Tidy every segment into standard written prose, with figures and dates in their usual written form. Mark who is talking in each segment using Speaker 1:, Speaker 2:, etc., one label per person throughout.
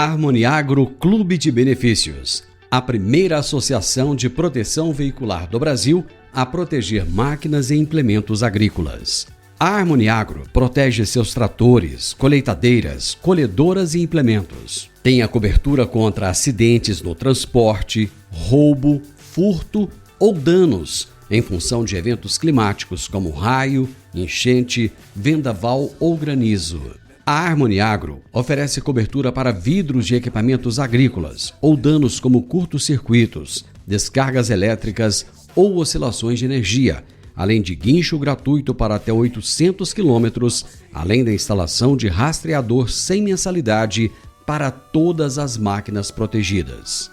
Speaker 1: Harmoniagro Clube de Benefícios, a primeira associação de proteção veicular do Brasil a proteger máquinas e implementos agrícolas. A Harmoniagro protege seus tratores, colheitadeiras, colhedoras e implementos. Tem a cobertura contra acidentes no transporte, roubo, furto ou danos em função de eventos climáticos como raio, enchente, vendaval ou granizo. A Harmoniagro oferece cobertura para vidros de equipamentos agrícolas ou danos como curtos-circuitos, descargas elétricas ou oscilações de energia, além de guincho gratuito para até 800 quilômetros, além da instalação de rastreador sem mensalidade para todas as máquinas protegidas.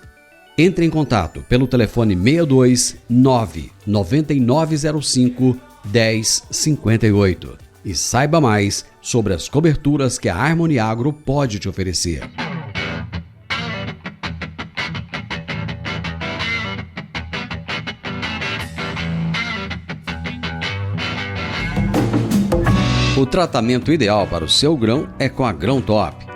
Speaker 1: Entre em contato pelo telefone 62 99905 1058 e saiba mais sobre as coberturas que a Harmoniagro pode te oferecer. O tratamento ideal para o seu grão é com a Grão Top.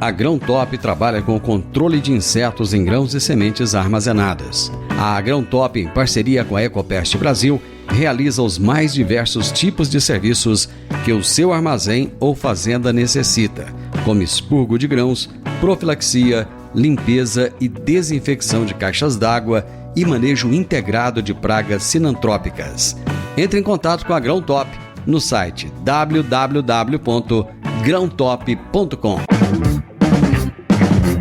Speaker 1: A Grão Top trabalha com o controle de insetos em grãos e sementes armazenadas. A Grão Top, em parceria com a Ecopest Brasil, realiza os mais diversos tipos de serviços que o seu armazém ou fazenda necessita, como expurgo de grãos, profilaxia, limpeza e desinfecção de caixas d'água e manejo integrado de pragas sinantrópicas. Entre em contato com a Grão Top no site www.grãotop.com.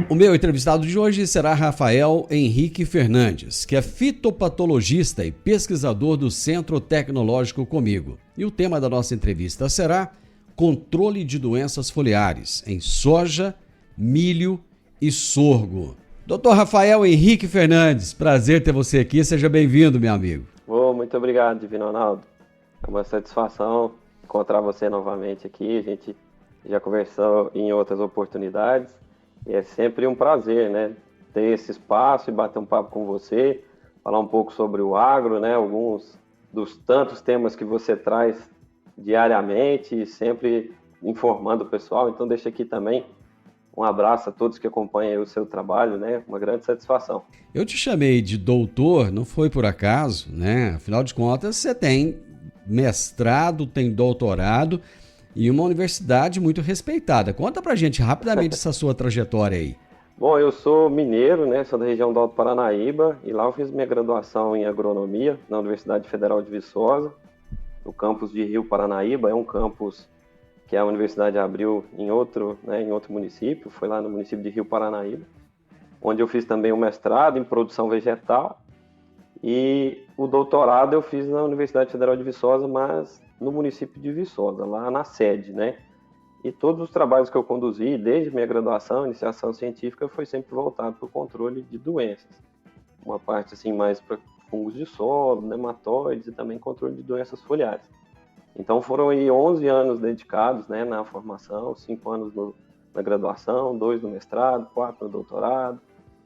Speaker 1: O meu entrevistado de hoje será Rafael Henrique Fernandes, que é fitopatologista e pesquisador do Centro Tecnológico Comigo. E o tema da nossa entrevista será controle de doenças foliares em soja, milho e sorgo. Dr. Rafael Henrique Fernandes, prazer ter você aqui, seja bem-vindo, meu amigo.
Speaker 2: Muito obrigado, Divino Ronaldo. É uma satisfação encontrar você novamente aqui, a gente já conversou em outras oportunidades. E é sempre um prazer, né, ter esse espaço e bater um papo com você, falar um pouco sobre o agro, né, alguns dos tantos temas que você traz diariamente, sempre informando o pessoal. Então deixa aqui também um abraço a todos que acompanham o seu trabalho, né, uma grande satisfação.
Speaker 1: Eu te chamei de doutor, não foi por acaso, né, afinal de contas você tem mestrado, tem doutorado, e uma universidade muito respeitada. Conta pra gente rapidamente essa sua trajetória aí.
Speaker 2: Bom, eu sou mineiro, né? Sou da região do Alto Paranaíba e lá eu fiz minha graduação em agronomia na Universidade Federal de Viçosa, no campus de Rio Paranaíba. É um campus que a universidade abriu em outro município, foi lá no município de Rio Paranaíba, onde eu fiz também um mestrado em produção vegetal e o doutorado eu fiz na Universidade Federal de Viçosa, mas no município de Viçosa, lá na sede, né? E todos os trabalhos que eu conduzi, desde minha graduação, iniciação científica, foi sempre voltado para o controle de doenças. Uma parte assim mais para fungos de solo, nematóides e também controle de doenças foliares. Então foram aí 11 anos dedicados, né, na formação, 5 anos na graduação, 2 no mestrado, 4 no doutorado.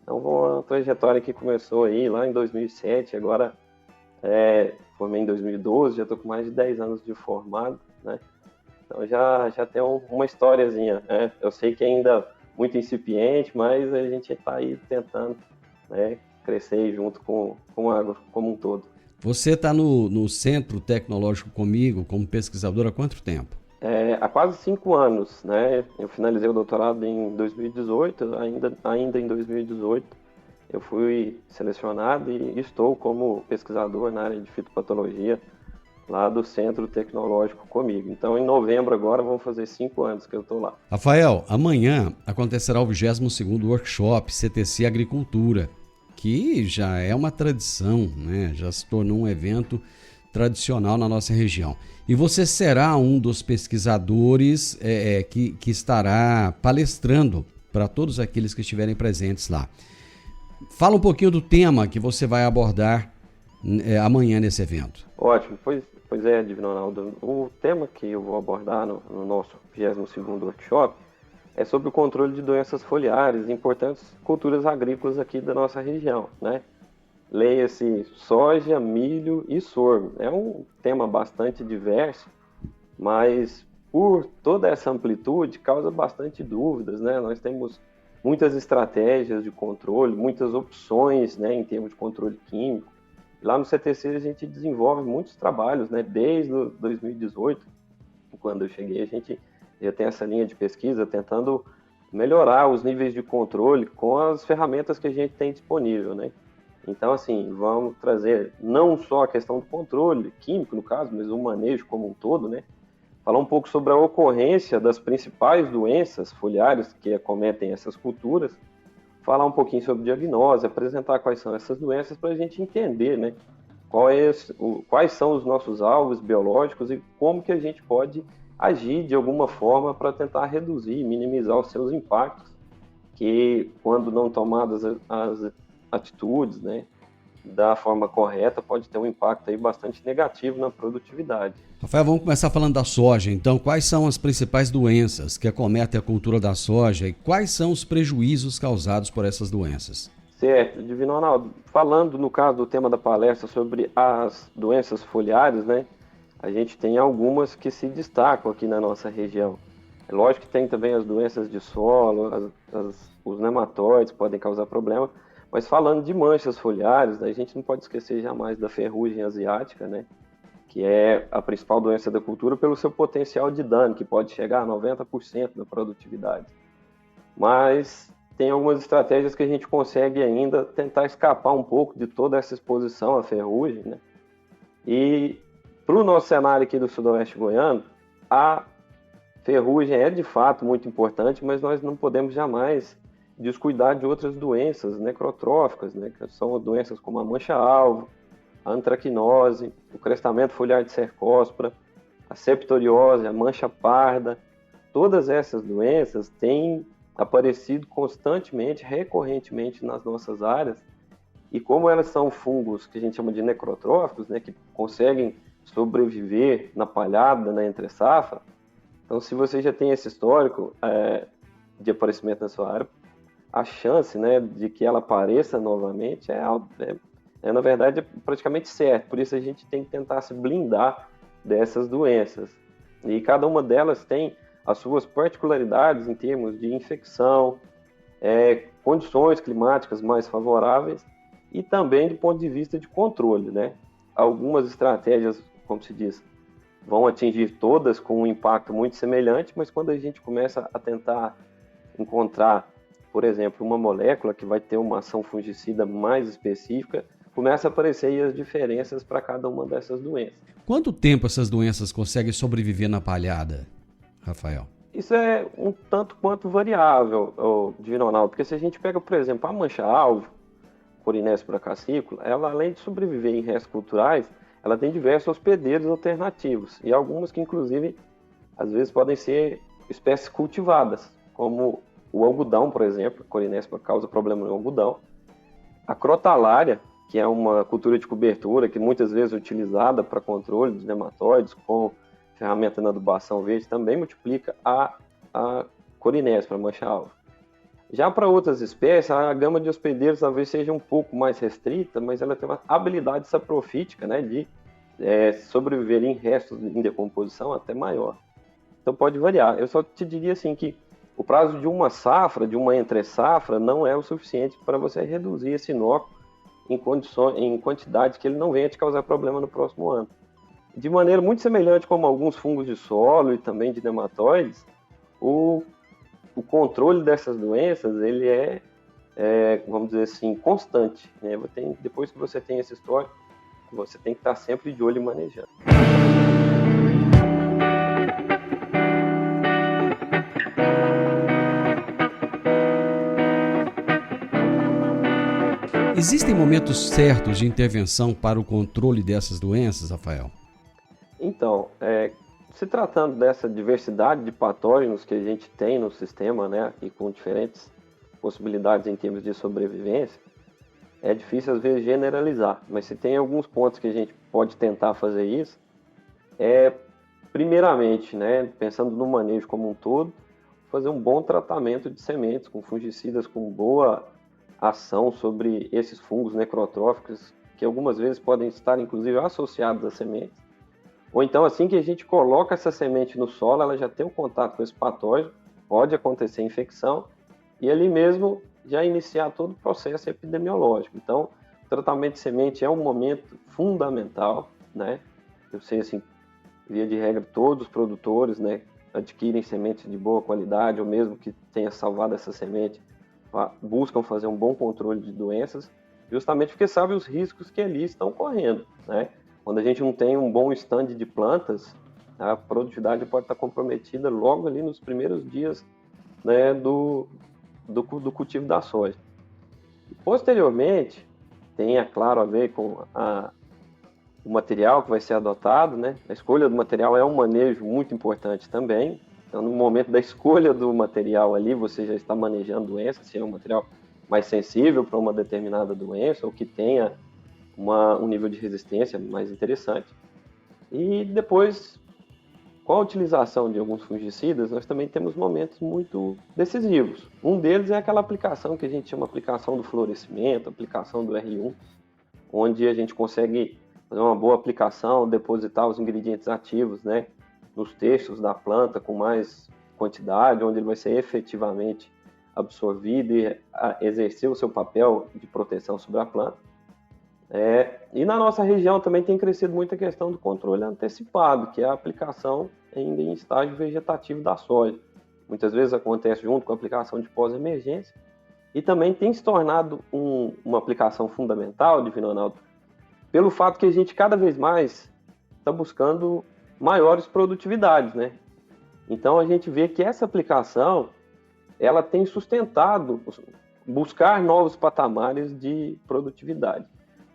Speaker 2: Então uma trajetória que começou aí lá em 2007, agora formei em 2012, já estou com mais de 10 anos de formado, né? Então já tem uma historiazinha, né? Eu sei que ainda muito incipiente, mas a gente está aí tentando, né, crescer junto com o agro como um todo.
Speaker 1: Você está no Centro Tecnológico Comigo como pesquisador há quanto tempo?
Speaker 2: Há quase 5 anos, né? Eu finalizei o doutorado em 2018, ainda em 2018. Eu fui selecionado e estou como pesquisador na área de fitopatologia lá do Centro Tecnológico Comigo. Então, em novembro agora, vão fazer 5 anos que eu estou lá.
Speaker 1: Rafael, amanhã acontecerá o 22º Workshop CTC Agricultura, que já é uma tradição, né? Já se tornou um evento tradicional na nossa região. E você será um dos pesquisadores que estará palestrando para todos aqueles que estiverem presentes lá. Fala um pouquinho do tema que você vai abordar amanhã nesse evento.
Speaker 2: Ótimo, pois é, Divino Ronaldo. O tema que eu vou abordar no nosso 22º Workshop é sobre o controle de doenças foliares em importantes culturas agrícolas aqui da nossa região, né? Leia-se soja, milho e sorgo. É um tema bastante diverso, mas por toda essa amplitude causa bastante dúvidas, né? Nós temos muitas estratégias de controle, muitas opções, né, em termos de controle químico. Lá no CTC a gente desenvolve muitos trabalhos, né, desde 2018, quando eu cheguei, a gente já tem essa linha de pesquisa tentando melhorar os níveis de controle com as ferramentas que a gente tem disponível, né? Então, assim, vamos trazer não só a questão do controle químico, no caso, mas o manejo como um todo, né? Falar um pouco sobre a ocorrência das principais doenças foliares que acometem essas culturas, falar um pouquinho sobre diagnose, apresentar quais são essas doenças para a gente entender, né? Quais são os nossos alvos biológicos e como que a gente pode agir de alguma forma para tentar reduzir, minimizar os seus impactos, que quando não tomadas as atitudes, né, da forma correta, pode ter um impacto aí bastante negativo na produtividade.
Speaker 1: Rafael, vamos começar falando da soja. Então, quais são as principais doenças que acometem a cultura da soja e quais são os prejuízos causados por essas doenças?
Speaker 2: Certo, Divino Ronaldo, falando no caso do tema da palestra sobre as doenças foliares, né, a gente tem algumas que se destacam aqui na nossa região. É lógico que tem também as doenças de solo, os nematóides podem causar problema, mas falando de manchas foliares, a gente não pode esquecer jamais da ferrugem asiática, né, que é a principal doença da cultura pelo seu potencial de dano, que pode chegar a 90% da produtividade. Mas tem algumas estratégias que a gente consegue ainda tentar escapar um pouco de toda essa exposição à ferrugem, né? E para o nosso cenário aqui do sudoeste goiano, a ferrugem é de fato muito importante, mas nós não podemos jamais descuidar de outras doenças necrotróficas, né, que são doenças como a mancha-alvo, a antracnose, o crestamento foliar de cercóspora, a septoriose, a mancha parda. Todas essas doenças têm aparecido constantemente, recorrentemente nas nossas áreas, e como elas são fungos que a gente chama de necrotróficos, né, que conseguem sobreviver na palhada, na entre-safra, então se você já tem esse histórico de aparecimento na sua área, a chance, né, de que ela apareça novamente na verdade, praticamente certo. Por isso a gente tem que tentar se blindar dessas doenças. E cada uma delas tem as suas particularidades em termos de infecção, condições climáticas mais favoráveis e também do ponto de vista de controle, né? Algumas estratégias, como se diz, vão atingir todas com um impacto muito semelhante, mas quando a gente começa a tentar encontrar, por exemplo, uma molécula que vai ter uma ação fungicida mais específica, começa a aparecer aí as diferenças para cada uma dessas doenças.
Speaker 1: Quanto tempo essas doenças conseguem sobreviver na palhada, Rafael?
Speaker 2: Isso é um tanto quanto variável, Divino Ronaldo, porque se a gente pega, por exemplo, a mancha-alvo, Corynespora cassicula, ela, além de sobreviver em restos culturais, ela tem diversos hospedeiros alternativos, e algumas que, inclusive, às vezes podem ser espécies cultivadas, como o algodão, por exemplo. A Corynespora causa problema no algodão. A crotalária, que é uma cultura de cobertura que muitas vezes é utilizada para controle dos nematóides, com ferramenta na adubação verde, também multiplica a Corynespora, mancha-alvo. Já para outras espécies, a gama de hospedeiros talvez seja um pouco mais restrita, mas ela tem uma habilidade saprofítica, né, de sobreviver em restos em decomposição até maior. Então pode variar. Eu só te diria assim que o prazo de uma safra, de uma entre-safra, não é o suficiente para você reduzir esse inóculo em quantidade que ele não venha te causar problema no próximo ano. De maneira muito semelhante como alguns fungos de solo e também de nematóides, o controle dessas doenças ele vamos dizer assim, constante, né? Depois que você tem esse histórico, você tem que estar sempre de olho e manejando.
Speaker 1: Existem momentos certos de intervenção para o controle dessas doenças, Rafael?
Speaker 2: Então, se tratando dessa diversidade de patógenos que a gente tem no sistema, né, e com diferentes possibilidades em termos de sobrevivência, é difícil às vezes generalizar, mas se tem alguns pontos que a gente pode tentar fazer isso, primeiramente, né, pensando no manejo como um todo, fazer um bom tratamento de sementes com fungicidas com boa ação sobre esses fungos necrotróficos, que algumas vezes podem estar inclusive associados às sementes. Ou então, assim que a gente coloca essa semente no solo, ela já tem um contato com esse patógeno, pode acontecer infecção, e ali mesmo já iniciar todo o processo epidemiológico. Então, o tratamento de semente é um momento fundamental, né? Eu sei, assim, via de regra, todos os produtores, né, adquirem sementes de boa qualidade, ou mesmo que tenha salvado essa semente, buscam fazer um bom controle de doenças, justamente porque sabem os riscos que ali estão correndo, né? Quando a gente não tem um bom stand de plantas, a produtividade pode estar comprometida logo ali nos primeiros dias, né, do cultivo da soja. E, posteriormente, tem, é claro, a ver com o material que vai ser adotado, né? A escolha do material é um manejo muito importante também. Então, no momento da escolha do material ali, você já está manejando doença, se é um material mais sensível para uma determinada doença ou que tenha um nível de resistência mais interessante. E depois, com a utilização de alguns fungicidas, nós também temos momentos muito decisivos. Um deles é aquela aplicação que a gente chama de aplicação do florescimento, aplicação do R1, onde a gente consegue fazer uma boa aplicação, depositar os ingredientes ativos, né, nos textos da planta com mais quantidade, onde ele vai ser efetivamente absorvido e exercer o seu papel de proteção sobre a planta. E na nossa região também tem crescido muito a questão do controle antecipado, que é a aplicação ainda em estágio vegetativo da soja. Muitas vezes acontece junto com a aplicação de pós-emergência e também tem se tornado uma aplicação fundamental, Divino Ronaldo, pelo fato que a gente cada vez mais está buscando maiores produtividades, né? Então a gente vê que essa aplicação ela tem sustentado buscar novos patamares de produtividade,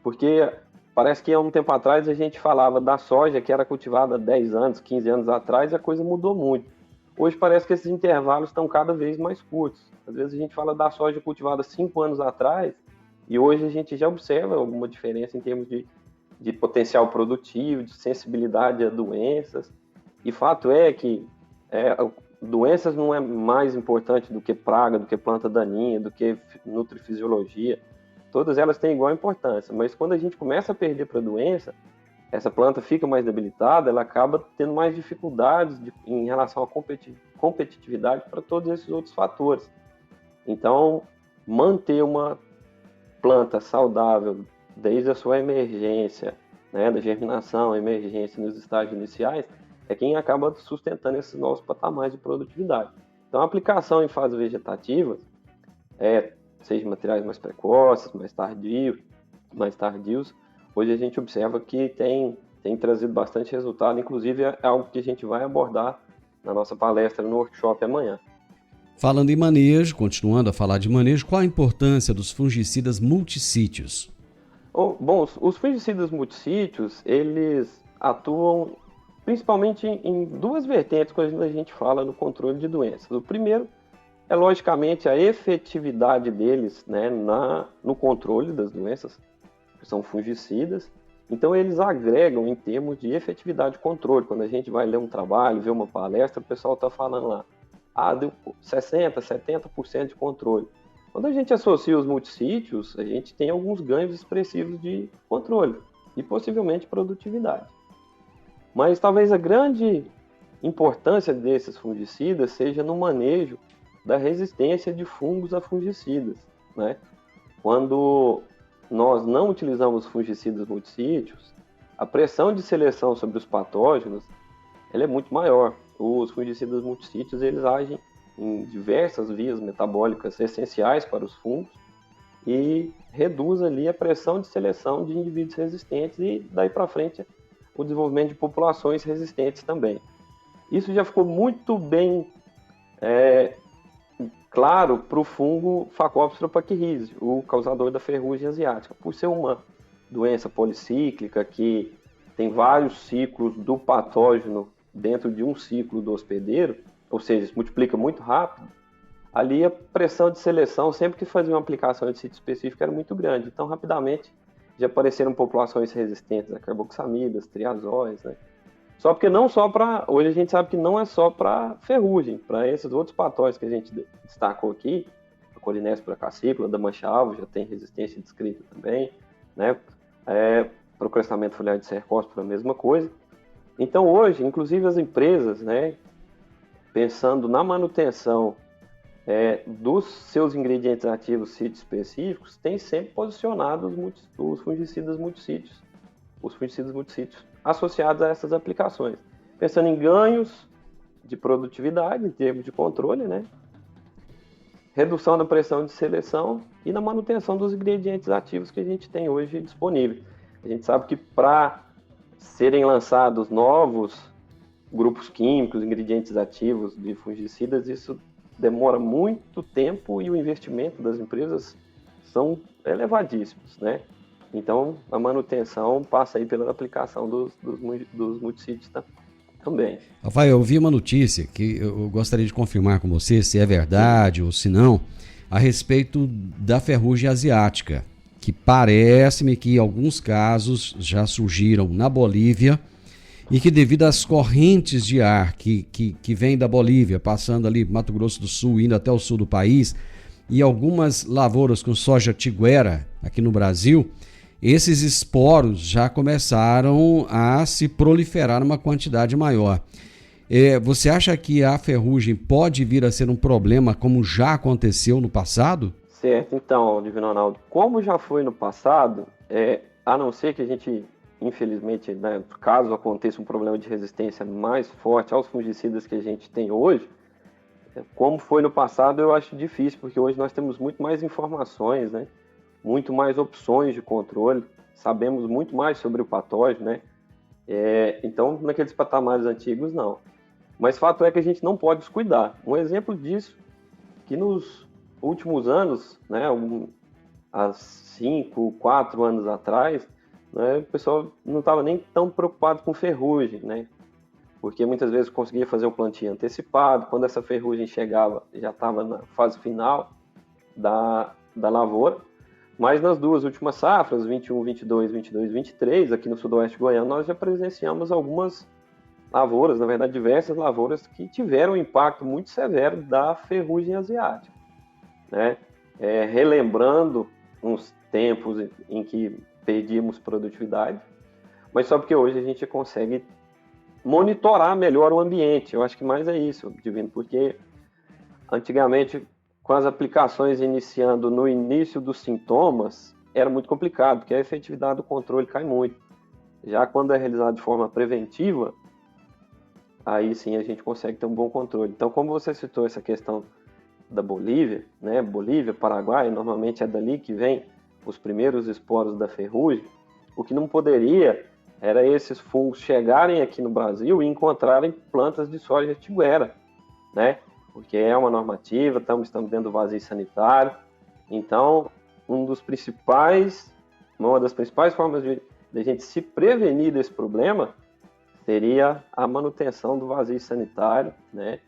Speaker 2: porque parece que há um tempo atrás a gente falava da soja que era cultivada há 10 anos, 15 anos atrás e a coisa mudou muito. Hoje parece que esses intervalos estão cada vez mais curtos. Às vezes a gente fala da soja cultivada 5 anos atrás e hoje a gente já observa alguma diferença em termos de potencial produtivo, de sensibilidade a doenças. E fato é que doenças não é mais importante do que praga, do que planta daninha, do que nutrifisiologia. Todas elas têm igual importância, mas quando a gente começa a perder para a doença, essa planta fica mais debilitada, ela acaba tendo mais dificuldades em relação à competitividade para todos esses outros fatores. Então, manter uma planta saudável desde a sua emergência, né, da germinação, emergência nos estágios iniciais, é quem acaba sustentando esses novos patamares de produtividade. Então, a aplicação em fases vegetativas, seja materiais mais precoces, mais tardios, hoje a gente observa que tem trazido bastante resultado, inclusive é algo que a gente vai abordar na nossa palestra no workshop amanhã.
Speaker 1: Falando em manejo, continuando a falar de manejo, qual a importância dos fungicidas multissítios?
Speaker 2: Bom, os fungicidas multissítios, eles atuam principalmente em duas vertentes quando a gente fala no controle de doenças. O primeiro é, logicamente, a efetividade deles, né, no controle das doenças, que são fungicidas. Então, eles agregam em termos de efetividade de controle. Quando a gente vai ler um trabalho, ver uma palestra, o pessoal está falando lá, deu 60%, 70% de controle. Quando a gente associa os multissítios, a gente tem alguns ganhos expressivos de controle e possivelmente produtividade. Mas talvez a grande importância desses fungicidas seja no manejo da resistência de fungos a fungicidas, né? Quando nós não utilizamos fungicidas multissítios, a pressão de seleção sobre os patógenos ela é muito maior. Os fungicidas multissítios eles agem em diversas vias metabólicas essenciais para os fungos e reduz ali a pressão de seleção de indivíduos resistentes e daí para frente o desenvolvimento de populações resistentes também. Isso já ficou muito bem claro para o fungo Phacopsora pachyriasis, o causador da ferrugem asiática, por ser uma doença policíclica que tem vários ciclos do patógeno dentro de um ciclo do hospedeiro, ou seja, se multiplica muito rápido, ali a pressão de seleção, sempre que fazia uma aplicação de sítio específico, era muito grande. Então, rapidamente, já apareceram populações resistentes a carboxamidas, triazóis, né? Só porque não só para... Hoje a gente sabe que não é só para ferrugem, para esses outros patógenos que a gente destacou aqui, a Colinespora cassícula, da mancha-alvo, já tem resistência descrita também, né? Para o crescimento foliar de Cercospora, a mesma coisa. Então, hoje, inclusive as empresas, né, pensando na manutenção dos seus ingredientes ativos sítios específicos, tem sempre posicionado os fungicidas multissítios associados a essas aplicações. Pensando em ganhos de produtividade, em termos de controle, né? Redução da pressão de seleção e na manutenção dos ingredientes ativos que a gente tem hoje disponíveis. A gente sabe que para serem lançados novos grupos químicos, ingredientes ativos de fungicidas, isso demora muito tempo e o investimento das empresas são elevadíssimos, né? Então, a manutenção passa aí pela aplicação dos multissítios também.
Speaker 1: Rafael, eu vi uma notícia que eu gostaria de confirmar com você se é verdade ou se não, a respeito da ferrugem asiática, que parece-me que em alguns casos já surgiram na Bolívia e que devido às correntes de ar que vêm da Bolívia, passando ali Mato Grosso do Sul, indo até o sul do país, e algumas lavouras com soja tiguera aqui no Brasil, esses esporos já começaram a se proliferar numa quantidade maior. Você acha que a ferrugem pode vir a ser um problema como já aconteceu no passado?
Speaker 2: Certo, então, Divino Ronaldo, como já foi no passado, a não ser que a gente, infelizmente, né, caso aconteça um problema de resistência mais forte aos fungicidas que a gente tem hoje, como foi no passado, eu acho difícil, porque hoje nós temos muito mais informações, né? Muito mais opções de controle, sabemos muito mais sobre o patógeno, né? Então, naqueles patamares antigos, não. Mas fato é que a gente não pode descuidar. Um exemplo disso, que nos últimos anos, né, há 5, 4 anos atrás, né, o pessoal não estava nem tão preocupado com ferrugem, né? Porque muitas vezes conseguia fazer o plantio antecipado, quando essa ferrugem chegava, já estava na fase final da lavoura. Mas nas duas últimas safras, 21, 22, 22, 23, aqui no sudoeste goiano, nós já presenciamos algumas lavouras, na verdade diversas lavouras, que tiveram um impacto muito severo da ferrugem asiática, né? Relembrando uns tempos em que perdíamos produtividade, mas só porque hoje a gente consegue monitorar melhor o ambiente. Eu acho que mais é isso, Divino, porque antigamente, com as aplicações iniciando no início dos sintomas, era muito complicado, porque a efetividade do controle cai muito. Já quando é realizado de forma preventiva, aí sim a gente consegue ter um bom controle. Então, como você citou essa questão da Bolívia, né? Bolívia, Paraguai, normalmente é dali que vem os primeiros esporos da ferrugem. O que não poderia era esses fungos chegarem aqui no Brasil e encontrarem plantas de soja tiguera, né? Porque é uma normativa, estamos dentro do vazio sanitário. Então, uma das principais formas de a gente se prevenir desse problema seria a manutenção do vazio sanitário, né?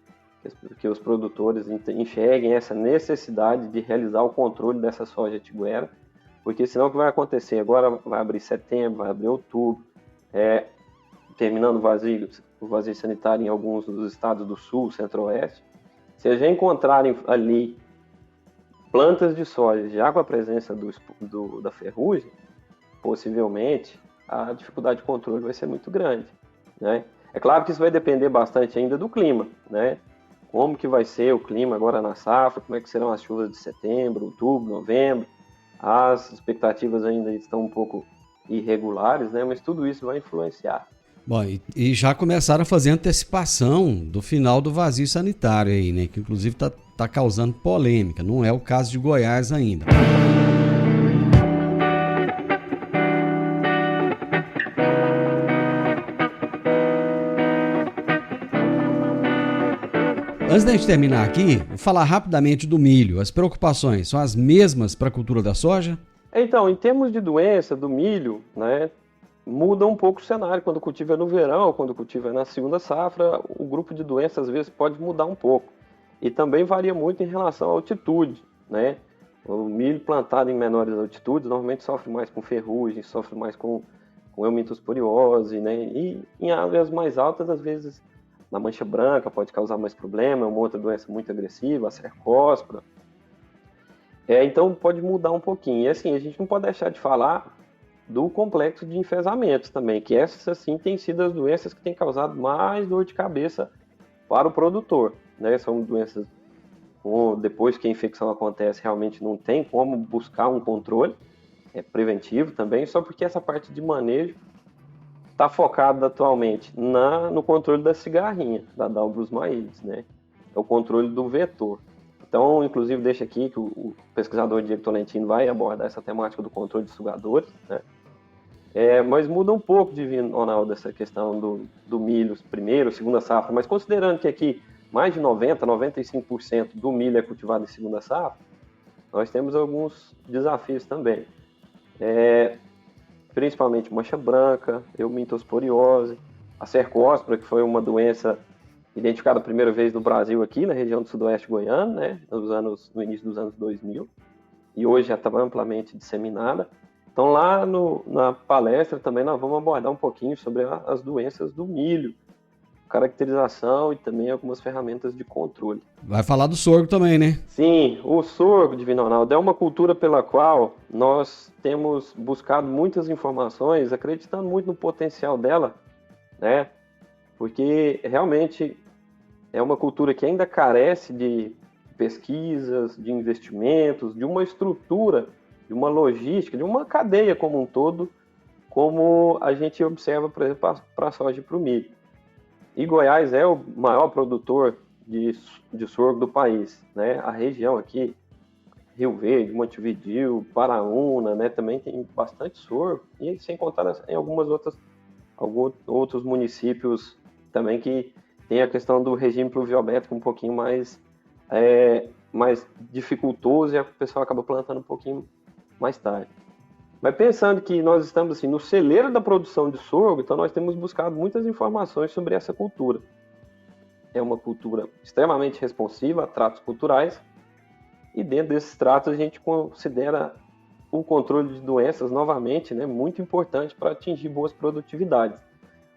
Speaker 2: Que os produtores enxerguem essa necessidade de realizar o controle dessa soja tiguera, porque senão o que vai acontecer? Agora vai abrir setembro, vai abrir outubro, terminando o vazio sanitário em alguns dos estados do sul, centro-oeste. Se a gente encontrarem ali plantas de soja já com a presença da ferrugem, possivelmente a dificuldade de controle vai ser muito grande, né? É claro que isso vai depender bastante ainda do clima, né? Como que vai ser o clima agora na safra, como é que serão as chuvas de setembro, outubro, novembro. As expectativas ainda estão um pouco irregulares, né? Mas tudo isso vai influenciar.
Speaker 1: Bom, e já começaram a fazer antecipação do final do vazio sanitário aí, né? Que inclusive tá causando polêmica. Não é o caso de Goiás ainda. Antes da gente terminar aqui, vou falar rapidamente do milho. As preocupações são as mesmas para a cultura da soja?
Speaker 2: Então, em termos de doença do milho, né, muda um pouco o cenário. Quando cultiva no verão, quando cultiva na segunda safra, o grupo de doenças às vezes pode mudar um pouco. E também varia muito em relação à altitude, né? O milho plantado em menores altitudes normalmente sofre mais com ferrugem, sofre mais com eumintosporiose, né? E em áreas mais altas, às vezes, na mancha branca pode causar mais problema, é uma outra doença muito agressiva, a cercóspora. Então pode mudar um pouquinho. E assim, a gente não pode deixar de falar do complexo de enfesamentos também, que essas assim têm sido as doenças que têm causado mais dor de cabeça para o produtor, né? São doenças depois que a infecção acontece, realmente não tem como buscar um controle preventivo também, só porque essa parte de manejo está focada atualmente no controle da cigarrinha, da Dalbus maides, né? É o controle do vetor. Então, inclusive, deixa aqui que o pesquisador Diego Tolentino vai abordar essa temática do controle de sugadores, né? Mas muda um pouco, Divino Ronaldo, essa questão do milho, primeira, segunda safra, mas considerando que aqui mais de 90%, 95% do milho é cultivado em segunda safra, nós temos alguns desafios também. Principalmente mancha branca, eumintosporiose, a cercospora, que foi uma doença identificada a primeira vez no Brasil aqui, na região do sudoeste goiano, né, no início dos anos 2000, e hoje já está amplamente disseminada. Então, lá na palestra também nós vamos abordar um pouquinho sobre as doenças do milho, caracterização e também algumas ferramentas de controle.
Speaker 1: Vai falar do sorgo também, né?
Speaker 2: Sim, o sorgo, Divino Ronaldo, é uma cultura pela qual nós temos buscado muitas informações, acreditando muito no potencial dela, né? Porque realmente é uma cultura que ainda carece de pesquisas, de investimentos, de uma estrutura, de uma logística, de uma cadeia como um todo, como a gente observa, por exemplo, para a soja e para o milho. E Goiás é o maior produtor de sorgo do país, né? A região aqui, Rio Verde, Montevidéu, Paraúna, né? Também tem bastante sorgo, e sem contar em alguns outros municípios também que tem a questão do regime pluviométrico um pouquinho mais dificultoso, e a pessoa acaba plantando um pouquinho mais tarde. Mas pensando que nós estamos assim, no celeiro da produção de sorgo, então nós temos buscado muitas informações sobre essa cultura. É uma cultura extremamente responsiva a tratos culturais, e dentro desses tratos a gente considera o controle de doenças, novamente, né, muito importante para atingir boas produtividades.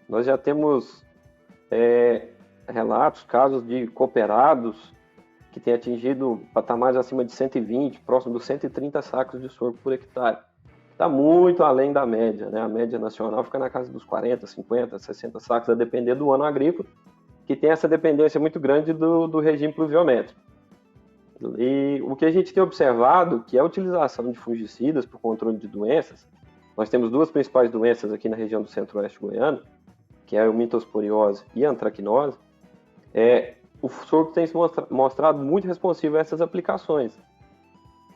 Speaker 2: Nós já temos relatos, casos de cooperados que têm atingido patamares acima de 120, próximo dos 130 sacos de sorgo por hectare. Está muito além da média, né? A média nacional fica na casa dos 40, 50, 60 sacos, a depender do ano agrícola, que tem essa dependência muito grande do regime pluviométrico. E o que a gente tem observado, que é a utilização de fungicidas para o controle de doenças, nós temos duas principais doenças aqui na região do centro-oeste goiano, que é a eumintosporiose e a antracnose. O sorgo tem se mostrado muito responsivo a essas aplicações.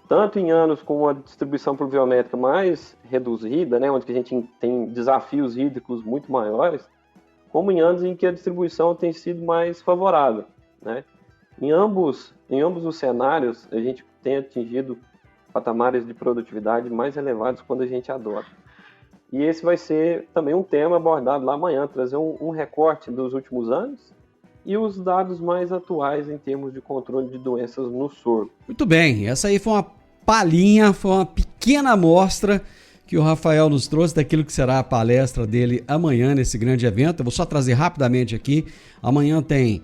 Speaker 2: Tanto em anos com a distribuição pluviométrica mais reduzida, né, onde a gente tem desafios hídricos muito maiores, como em anos em que a distribuição tem sido mais favorável, né? Em ambos os cenários, a gente tem atingido patamares de produtividade mais elevados quando a gente adota. E esse vai ser também um tema abordado lá amanhã, trazer um recorte dos últimos anos e os dados mais atuais em termos de controle de doenças no sorgo.
Speaker 1: Muito bem, essa aí foi uma palhinha, foi uma pequena amostra que o Rafael nos trouxe daquilo que será a palestra dele amanhã nesse grande evento. Eu vou só trazer rapidamente aqui. Amanhã tem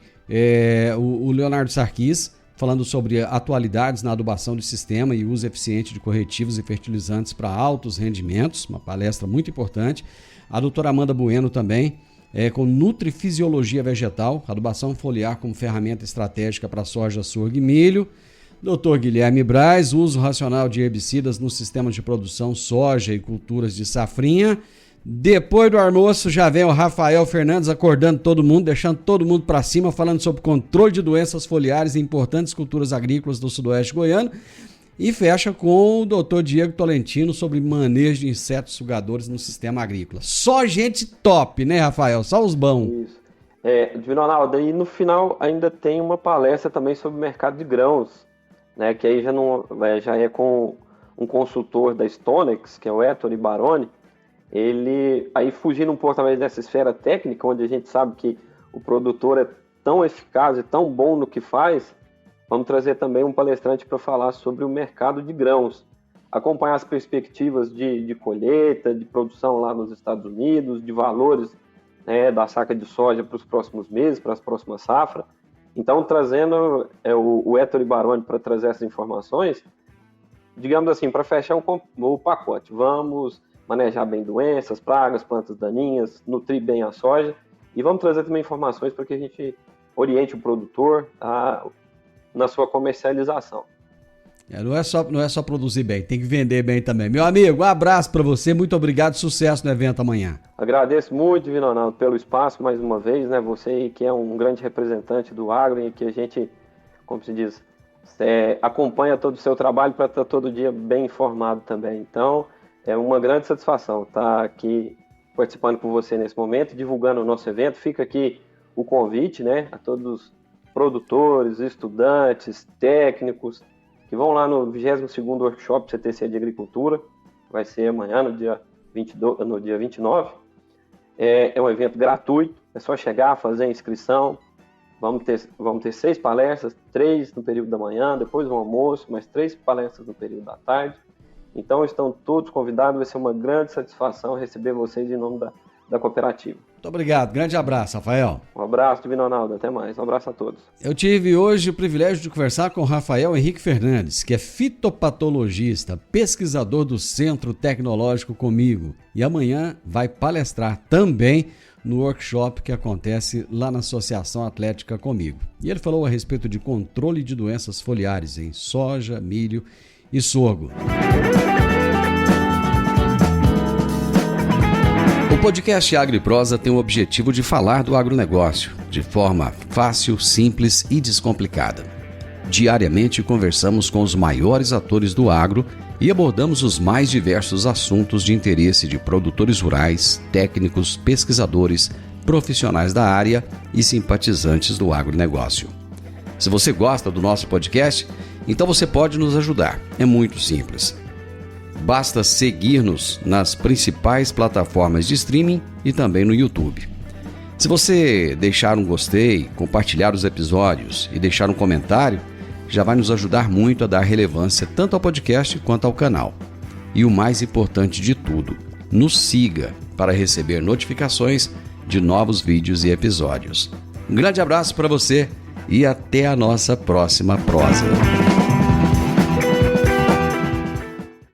Speaker 1: o Leonardo Sarquis falando sobre atualidades na adubação de sistema e uso eficiente de corretivos e fertilizantes para altos rendimentos, uma palestra muito importante. A doutora Amanda Bueno também, com nutrifisiologia vegetal, adubação foliar como ferramenta estratégica para soja, sorgo e milho. Dr. Guilherme Braz, uso racional de herbicidas no sistema de produção soja e culturas de safrinha. Depois do almoço já vem o Rafael Fernandes acordando todo mundo, deixando todo mundo para cima, falando sobre controle de doenças foliares em importantes culturas agrícolas do sudoeste goiano. E fecha com o Dr. Diego Tolentino sobre manejo de insetos sugadores no sistema agrícola. Só gente top, né, Rafael? Só os bons.
Speaker 2: Isso. Divino Ronaldo, e no final ainda tem uma palestra também sobre o mercado de grãos, né, que aí já é com um consultor da Stonex, que é o Ettore Baroni. Ele, aí fugindo um pouco talvez dessa esfera técnica, onde a gente sabe que o produtor é tão eficaz e tão bom no que faz, vamos trazer também um palestrante para falar sobre o mercado de grãos, acompanhar as perspectivas de colheita, de produção lá nos Estados Unidos, de valores, né, da saca de soja para os próximos meses, para as próximas safras. Então, trazendo o Ettore Baroni para trazer essas informações, digamos assim, para fechar o pacote, vamos manejar bem doenças, pragas, plantas daninhas, nutrir bem a soja, e vamos trazer também informações para que a gente oriente o produtor a na sua comercialização.
Speaker 1: Não é só produzir bem, tem que vender bem também. Meu amigo, um abraço para você, muito obrigado, sucesso no evento amanhã.
Speaker 2: Agradeço muito, Divino Ronaldo, pelo espaço mais uma vez, né? Você que é um grande representante do agro e que a gente, como se diz, acompanha todo o seu trabalho para estar todo dia bem informado também. Então, é uma grande satisfação estar aqui participando com você nesse momento, divulgando o nosso evento. Fica aqui o convite, né, a todos os produtores, estudantes, técnicos, que vão lá no 22º Workshop CTC de Agricultura, vai ser amanhã, no dia 29. É um evento gratuito, é só chegar, fazer a inscrição. Vamos ter 6 palestras, 3 no período da manhã, depois do almoço, mais 3 palestras no período da tarde. Então estão todos convidados, vai ser uma grande satisfação receber vocês em nome da cooperativa.
Speaker 1: Muito obrigado, grande abraço, Rafael.
Speaker 2: Um abraço, Divino Ronaldo, até mais. Um abraço a todos.
Speaker 1: Eu tive hoje o privilégio de conversar com o Rafael Henrique Fernandes, que é fitopatologista, pesquisador do Centro Tecnológico Comigo. E amanhã vai palestrar também no workshop que acontece lá na Associação Atlética Comigo. E ele falou a respeito de controle de doenças foliares em soja, milho e sorgo. O podcast Agro e Prosa tem o objetivo de falar do agronegócio de forma fácil, simples e descomplicada. Diariamente conversamos com os maiores atores do agro e abordamos os mais diversos assuntos de interesse de produtores rurais, técnicos, pesquisadores, profissionais da área e simpatizantes do agronegócio. Se você gosta do nosso podcast, então você pode nos ajudar. É muito simples. Basta seguir-nos nas principais plataformas de streaming e também no YouTube. Se você deixar um gostei, compartilhar os episódios e deixar um comentário, já vai nos ajudar muito a dar relevância tanto ao podcast quanto ao canal. E o mais importante de tudo, nos siga para receber notificações de novos vídeos e episódios. Um grande abraço para você e até a nossa próxima prosa.